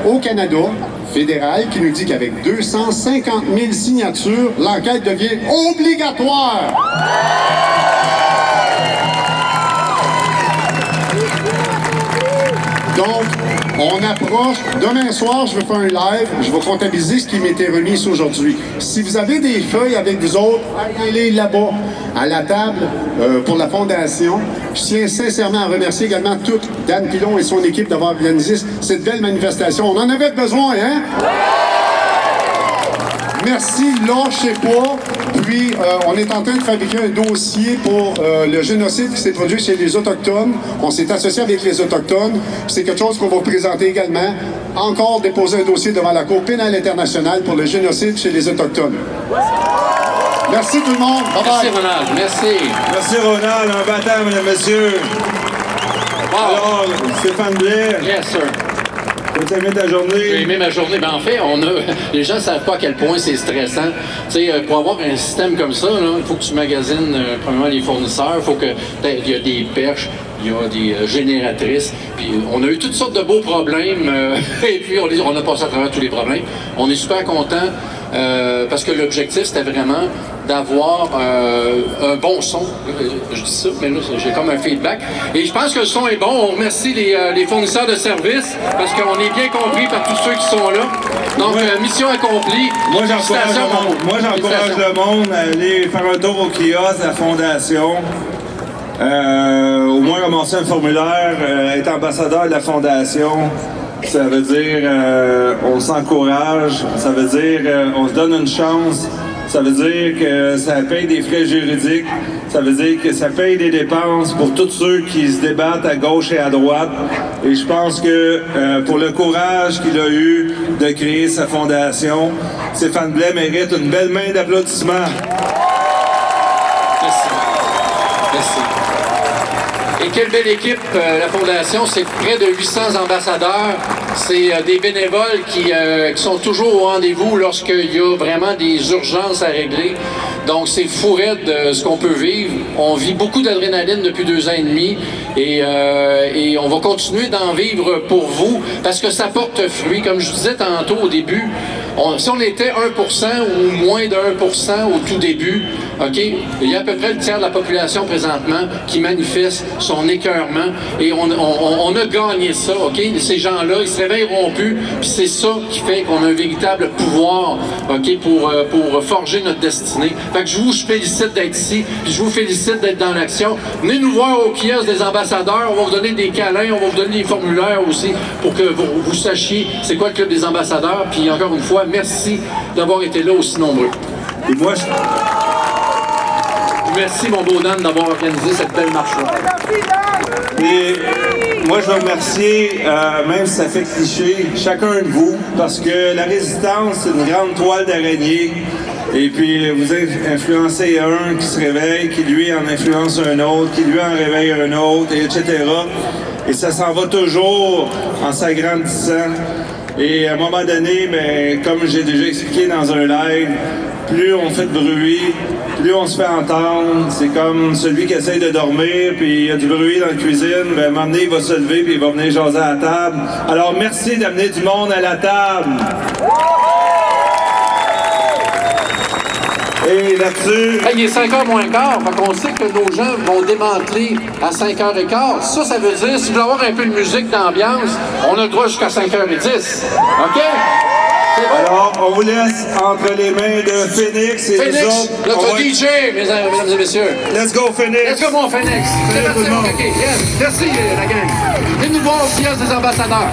Au Canada fédéral qui nous dit qu'avec 250 000 signatures, l'enquête devient obligatoire. Donc, on approche. Demain soir, je vais faire un live. Je vais comptabiliser ce qui m'était remis aujourd'hui. Si vous avez des feuilles avec vous autres, allez là-bas, à la table, pour la Fondation. Je tiens sincèrement à remercier également tout Dan Pilon et son équipe d'avoir organisé cette belle manifestation. On en avait besoin, hein? Merci, lâchez pas. Puis, on est en train de fabriquer un dossier pour le génocide qui s'est produit chez les Autochtones. On s'est associé avec les Autochtones. C'est quelque chose qu'on va présenter également. Encore déposer un dossier devant la Cour pénale internationale pour le génocide chez les Autochtones. Merci tout le monde. Bye bye. Merci Ronald, merci. Merci Ronald, un baptême, mesdames et messieurs. Wow. Alors, Stéphane Blais, Yes, sir. tu as aimé ta journée? J'ai aimé ma journée. Ben, en fait, les gens ne savent pas à quel point c'est stressant. Tu sais, pour avoir un système comme ça, il faut que tu magasines premièrement les fournisseurs, il faut que il y a des perches, il y a des génératrices. Puis on a eu toutes sortes de beaux problèmes et puis on a passé à travers tous les problèmes. On est super contents parce que l'objectif, c'était vraiment d'avoir un bon son. Je dis ça, mais là, j'ai comme un feedback. Et je pense que le son est bon. On remercie les fournisseurs de services parce qu'on est bien compris par tous ceux qui sont là. Donc, mission accomplie. Moi, j'encourage le monde à aller faire un tour au kiosque de la Fondation. Au moins ramasser un formulaire, être ambassadeur de la Fondation. Ça veut dire on s'encourage, ça veut dire on se donne une chance, ça veut dire que ça paye des frais juridiques, ça veut dire que ça paye des dépenses pour tous ceux qui se débattent à gauche et à droite. Et je pense que pour le courage qu'il a eu de créer sa fondation, Stéphane Blais mérite une belle main d'applaudissements. Merci. Merci. Et quelle belle équipe, la Fondation, c'est près de 800 ambassadeurs, c'est des bénévoles qui sont toujours au rendez-vous lorsqu'il y a vraiment des urgences à régler. Donc c'est fou raide ce qu'on peut vivre. On vit beaucoup d'adrénaline depuis 2 ans et demi et on va continuer d'en vivre pour vous parce que ça porte fruit. Comme je disais tantôt au début, si on était 1% ou moins de 1% au tout début, OK, il y a à peu près le tiers de la population présentement qui manifeste son écœurement et on a gagné ça, OK? Ces gens-là, ils se réveilleront plus, puis c'est ça qui fait qu'on a un véritable pouvoir, OK, pour forger notre destinée. Fait que je vous félicite d'être ici, puis je vous félicite d'être dans l'action. Venez nous voir au kiosque des ambassadeurs, on va vous donner des câlins, on va vous donner des formulaires aussi pour que vous sachiez c'est quoi le Club des ambassadeurs. Puis encore une fois, merci d'avoir été là aussi nombreux. Et moi, Merci, mon beau Dan, d'avoir organisé cette belle marche-là. Et moi, je veux remercier, même si ça fait cliché, chacun de vous, parce que la résistance, c'est une grande toile d'araignée. Et puis, vous influencez un qui se réveille, qui lui en influence un autre, qui lui en réveille un autre, et etc. Et ça s'en va toujours en s'agrandissant. Et à un moment donné, ben, comme j'ai déjà expliqué dans un live, plus on fait de bruit, plus on se fait entendre. C'est comme celui qui essaye de dormir, puis il y a du bruit dans la cuisine, ben, à un moment donné, il va se lever, puis il va venir jaser à la table. Alors, merci d'amener du monde à la table. Et là-dessus... Hey, il est 5h moins quart, fait qu'on sait que nos gens vont démanteler à 5h15. Ça veut dire, si vous voulez avoir un peu de musique d'ambiance, on a le droit jusqu'à 5h10. OK? Alors, on vous laisse entre les mains de Phoenix et Phoenix, les autres. notre DJ, mesdames et messieurs. Let's go, Phoenix! Let's go, mon Phoenix. C'est Salut tout le monde. OK, yes. Merci, la gang. Venez nous voir au kiosque des ambassadeurs.